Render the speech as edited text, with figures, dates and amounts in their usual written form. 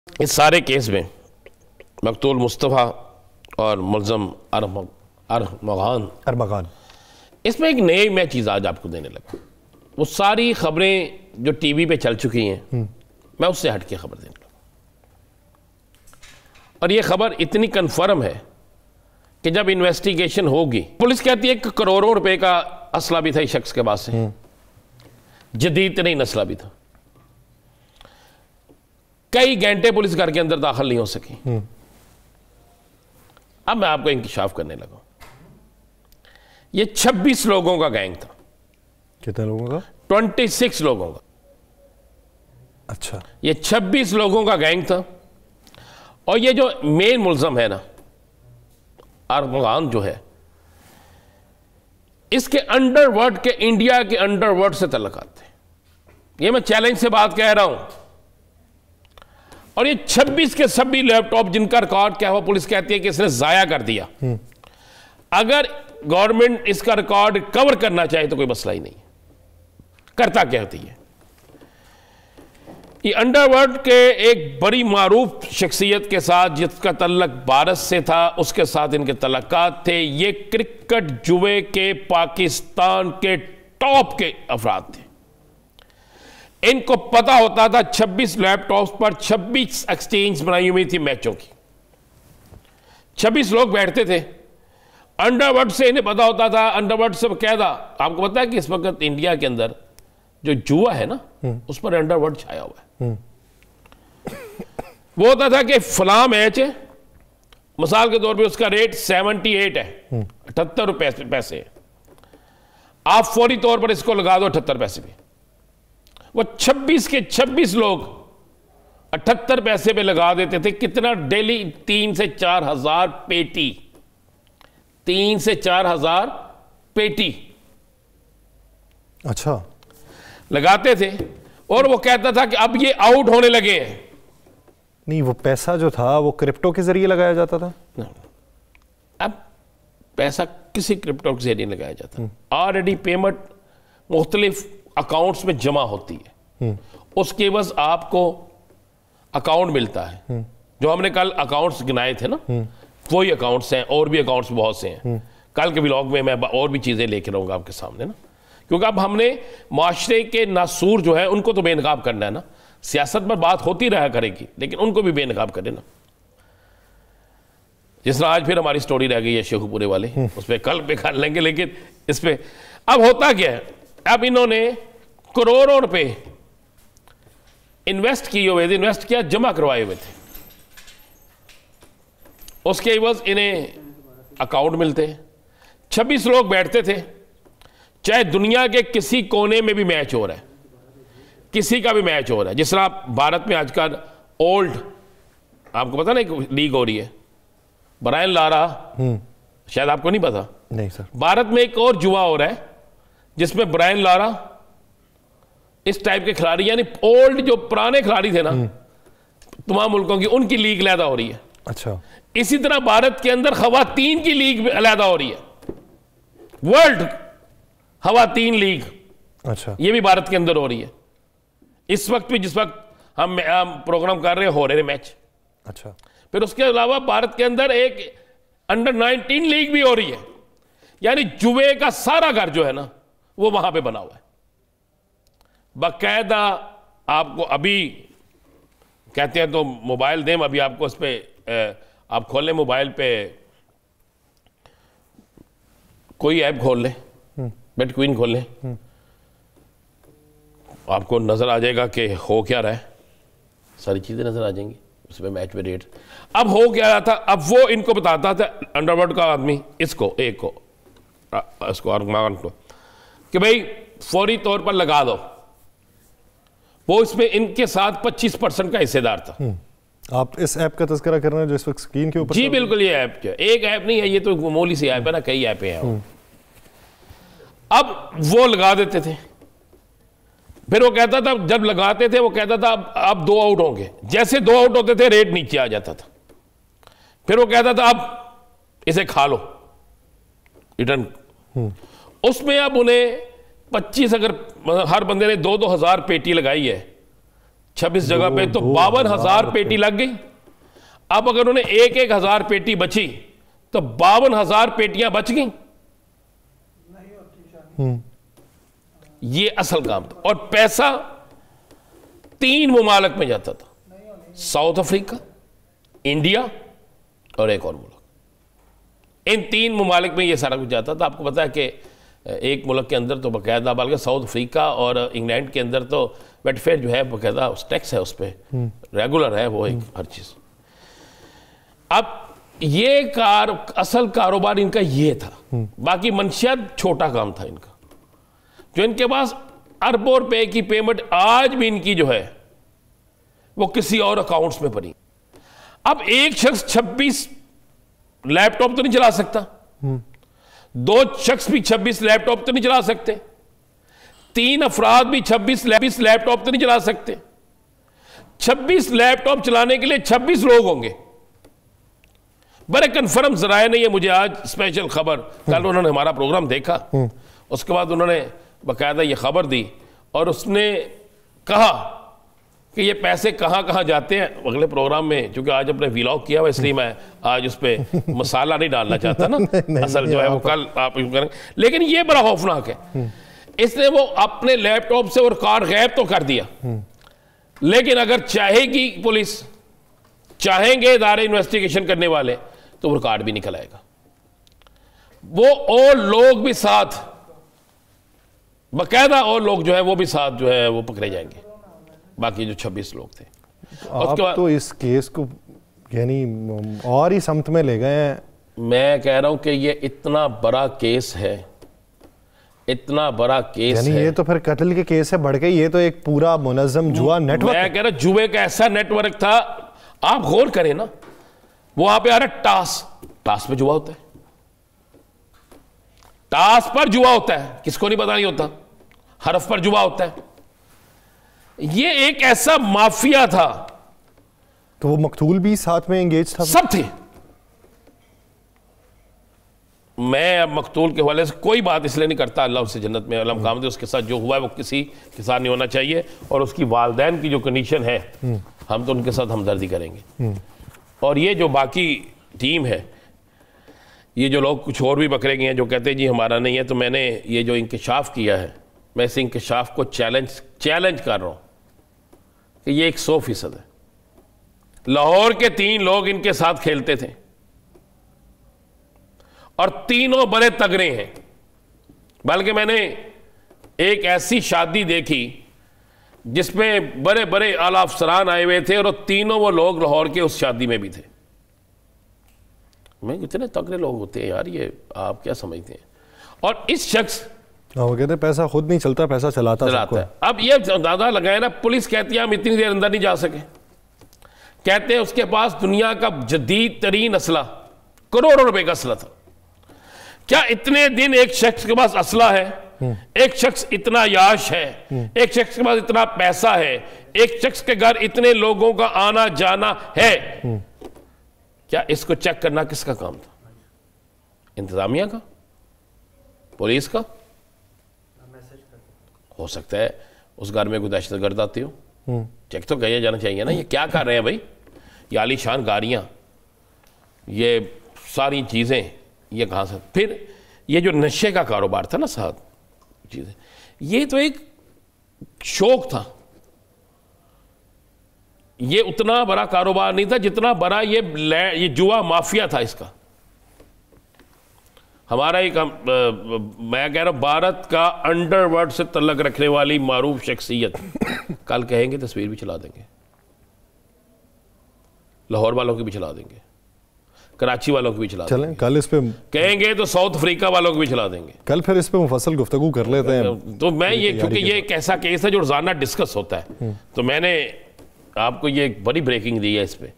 इस सारे केस में मकतूल मुस्तफ़ा और मुलज़म अरमगान, इसमें एक नई मैं चीज़ आज आपको देने लगा। वो सारी खबरें जो टीवी पे चल चुकी हैं मैं उससे हट के खबर देने लगा, और ये खबर इतनी कन्फर्म है कि जब इन्वेस्टिगेशन होगी, पुलिस कहती है कि करोड़ों रुपए का असला भी था इस शख्स के पास से, जदीद तरीन असला भी था। कई घंटे पुलिस घर के अंदर दाखिल नहीं हो सकी। अब मैं आपको इंकिशाफ करने लगा। ये 26 लोगों का गैंग था। कितने लोगों का? 26 लोगों का। अच्छा, ये 26 लोगों का गैंग था। और ये जो मेन मुल्ज़म है ना, अरमगान जो है, इसके अंडरवर्ल्ड के, इंडिया के अंडरवर्ल्ड से तल्लुकात थे। ये मैं चैलेंज से बात कह रहा हूं। और ये 26 के सभी लैपटॉप जिनका रिकॉर्ड क्या हुआ, पुलिस कहती है कि इसने जाया कर दिया। अगर गवर्नमेंट इसका रिकॉर्ड कवर करना चाहे तो कोई मसला ही नहीं। करता क्या होती है, ये अंडरवर्ल्ड के एक बड़ी मारूफ शख्सियत के साथ जिसका तल्लक भारत से था, उसके साथ इनके तल्लुकात थे। ये क्रिकेट जुए के पाकिस्तान के टॉप के अफराद थे। इनको पता होता था 26 लैपटॉप्स पर 26 एक्सचेंज बनाई हुई थी मैचों की। 26 लोग बैठते थे। अंडरवर्ल्ड से इन्हें पता होता था, अंडरवर्ल्ड से कहता, आपको पता है कि इस वक्त इंडिया के अंदर जो जुआ है ना, उस पर अंडरवर्ल्ड छाया हुआ है। वो होता था कि फलां मैच है, मिसाल के तौर पे उसका रेट 78 है, 78 रुपए पैसे है, आप फौरी तौर पर इसको लगा दो 78 पैसे पे। वो 26 के 26 लोग 78 पैसे पे लगा देते थे। कितना डेली? 3 से 4 हजार पेटी। 3 से 4 हजार पेटी अच्छा लगाते थे। और वो कहता था कि अब ये आउट होने लगे हैं। नहीं, वो पैसा जो था वो क्रिप्टो के जरिए लगाया जाता था। अब पैसा किसी क्रिप्टो के जरिए लगाया जाता। ऑलरेडी पेमेंट मुख्तलिफ अकाउंट्स में जमा होती है, उसके बस आपको अकाउंट मिलता है। जो हमने कल अकाउंट्स गिनाए थे ना, वही अकाउंट्स हैं, और भी अकाउंट्स बहुत से हैं। कल के व्लॉग में मैं और भी चीजें लेकर रहूंगा आपके सामने ना, क्योंकि अब हमने माशरे के नासूर जो है उनको तो बेनकाब करना है ना। सियासत पर बात होती रहा करेगी, लेकिन उनको भी बेनकाब करें ना। जिस तरह आज फिर हमारी स्टोरी रह गई है शेखुपुरे वाले, उस पर कल पे कर लेंगे, लेकिन इस पे अब होता क्या है, अब इन्होंने करोड़ों रुपए इन्वेस्ट किए हुए थे, इन्वेस्ट किया, जमा करवाए हुए थे। उसके एवज इन्हें अकाउंट मिलते हैं। 26 लोग बैठते थे, चाहे दुनिया के किसी कोने में भी मैच हो रहा है, किसी का भी मैच हो रहा है। जिस तरह भारत में आजकल ओल्ड, आपको पता ना, एक लीग हो रही है ब्रायन लारा, शायद आपको नहीं पता। नहीं सर। भारत में एक और जुआ हो रहा है जिसमें ब्रायन लारा, इस टाइप के खिलाड़ी, यानी ओल्ड जो पुराने खिलाड़ी थे ना तमाम मुल्कों की, उनकी लीग अलहदा हो रही है। अच्छा, इसी तरह भारत के अंदर खवातीन की लीग अलहदा हो रही है, वर्ल्ड खवातीन लीग। अच्छा, ये भी भारत के अंदर हो रही है इस वक्त भी, जिस वक्त हम प्रोग्राम कर रहे हो रहे मैच। अच्छा, फिर उसके अलावा भारत के अंदर एक अंडर 19 लीग भी हो रही है। यानी जुए का सारा घर जो है ना, वो वहां पे बना हुआ है बाकायदा। आपको अभी कहते हैं तो मोबाइल दें, अभी आपको इस पे आप खोलें, मोबाइल पे कोई ऐप खोल लें, बिटकॉइन खोल लें, आपको नजर आ जाएगा कि हो क्या रहा है। सारी चीजें नजर आ जाएंगी उसमें, मैच पे रेट। अब हो क्या रहा था, अब वो इनको बताता था अंडरवर्ल्ड का आदमी, इसको एक को, इसको अरमान को, कि भाई फौरी तौर पर लगा दो। वो इसमें इनके साथ 25% का हिस्सेदार था। आप इस ऐप का तज़किरा कर रहे हैं जो इस वक्त स्क्रीन के ऊपर? जी बिल्कुल, ये ऐप क्या, एक ऐप नहीं है, ये तो मामूली सी ऐप है ना, कई ऐप हैं। अब वो लगा देते थे, फिर वो कहता था, जब लगाते थे वो कहता था अब 2 आउट होंगे। जैसे 2 आउट होते थे रेट नीचे आ जाता था। फिर वो कहता था अब इसे खा लो, रिटर्न। उसमें अब उन्हें 25, अगर हर बंदे ने 2-2 हजार पेटी लगाई है 26 जगह पे तो 52,000 पेटी लग गई। अब अगर उन्हें 1,000 पेटी बची तो 52,000 पेटियां बच गई। ये असल काम था। और पैसा 3 मुमालिक में जाता था, साउथ अफ्रीका, इंडिया और एक और मुल्क। इन 3 मुमालिक में ये सारा कुछ जाता था। आपको पता है कि एक मुल्क के अंदर तो बाकायदा, बल्कि साउथ अफ्रीका और इंग्लैंड के अंदर तो वेटफेयर जो है बाकायदा टैक्स है, उस पर रेगुलर है वो एक हर चीज़। अब ये असल कारोबार इनका ये था। बाकी मंशियात छोटा काम था इनका, जो इनके पास अरबों रुपए की पेमेंट आज भी इनकी जो है वो किसी और अकाउंट्स में पड़ी। अब एक शख्स 26 लैपटॉप तो नहीं चला सकता, 2 शख्स भी 26 लैपटॉप तो नहीं चला सकते, 3 अफराद भी 26 लैपटॉप तो नहीं चला सकते। 26 लैपटॉप चलाने के लिए 26 लोग होंगे। बड़े कन्फर्म जराए ने ये मुझे आज स्पेशल खबर, कल उन्होंने हमारा प्रोग्राम देखा, उसके बाद उन्होंने बाकायदा ये खबर दी और उसने कहा कि ये पैसे कहाँ कहाँ जाते हैं। अगले प्रोग्राम में, चूंकि आज अपने व्लॉग किया हुआ इसलिए मैं आज उस पर मसाला नहीं डालना चाहता ना, असल जो है वो कल आप करें। लेकिन ये बड़ा खौफनाक है, इसने वो अपने लैपटॉप से वो रिकॉर्ड गायब तो कर दिया, लेकिन अगर चाहेगी पुलिस, चाहेंगे इदारे इन्वेस्टिगेशन करने वाले, तो वो रिकॉर्ड भी निकल आएगा। वो और लोग भी साथ, बाकायदा और लोग जो है वो भी साथ जो है वो पकड़े जाएंगे, बाकी जो 26 लोग थे। आप तो इस केस को यानी और ही समत में ले गए हैं। मैं कह रहा हूं कि ये इतना बड़ा केस है, इतना बड़ा केस यानी है। ये तो फिर कत्ल के केस से बढ़ के ये तो एक पूरा मुनज़्ज़म जुआ नेटवर्क। मैं कह रहा जुए का ऐसा नेटवर्क था। आप गौर करें ना, वो वहां पे आ रहा टास पे जुआ होता है, टास पर जुआ होता है, किसको नहीं पता नहीं होता, हरफ पर जुआ होता है। ये एक ऐसा माफिया था। तो वो मकतूल भी साथ में एंगेज था, सब थे। मैं अब मकतूल के हवाले से कोई बात इसलिए नहीं करता, अल्लाह उससे जन्नत में अलम काम दे, उसके साथ जो हुआ है वो किसी के साथ नहीं होना चाहिए। और उसकी वालदैन की जो कंडीशन है, हम तो उनके साथ हमदर्दी करेंगे। और ये जो बाकी टीम है, ये जो लोग कुछ और भी बकरे गए हैं जो कहते हैं जी हमारा नहीं है, तो मैंने ये जो इंकशाफ किया है, मैं इस इंकशाफ को चैलेंज कर रहा हूं कि ये 100% है। लाहौर के 3 लोग इनके साथ खेलते थे और तीनों बड़े तगड़े हैं। बल्कि मैंने एक ऐसी शादी देखी जिसमें बड़े बड़े आला अफसरान आए हुए थे और तीनों वो लोग लाहौर के उस शादी में भी थे। मैं कितने तगड़े लोग होते हैं यार, ये आप क्या समझते हैं। और इस शख्स, वो कहते हैं पैसा खुद नहीं चलता, पैसा चलाता है। अब ये दादा लगाए ना, पुलिस कहती है हम इतनी देर अंदर नहीं जा सके, कहते हैं उसके पास दुनिया का जदीद तरीन असला, करोड़ों रुपए का असला था। क्या इतने दिन एक शख्स के पास असला है, एक शख्स इतना याश है, एक शख्स के पास इतना पैसा है, एक शख्स के घर इतने लोगों का आना जाना है, क्या इसको चेक करना किसका काम था? इंतजामिया का, पुलिस का? हो सकता है उस घर में कोई दहशतगर्द आती हो, चेक तो किया जाना चाहिए ना। ये क्या कर रहे हैं भाई, ये आलीशान गाड़ियां, ये सारी चीजें, ये कहां से? फिर ये जो नशे का कारोबार था ना साथ चीजें, ये तो एक शौक था, ये उतना बड़ा कारोबार नहीं था जितना बड़ा ये जुआ माफिया था इसका। हमारा एक मैं कह रहा हूं भारत का अंडरवर्ल्ड से तल्लक रखने वाली मारूफ शख्सियत, कल कहेंगे तस्वीर भी चला देंगे, लाहौर वालों की भी चला देंगे, कराची वालों की भी चला देंगे, कल इस पे कहेंगे तो साउथ अफ्रीका वालों की भी चला देंगे। कल फिर इस पे मुफस्सल गुफ्तगू कर लेते हैं। तो मैं ये, क्योंकि ये एक ऐसा केस है जो रोजाना डिस्कस होता है, तो मैंने आपको ये बड़ी ब्रेकिंग दी है इस पे।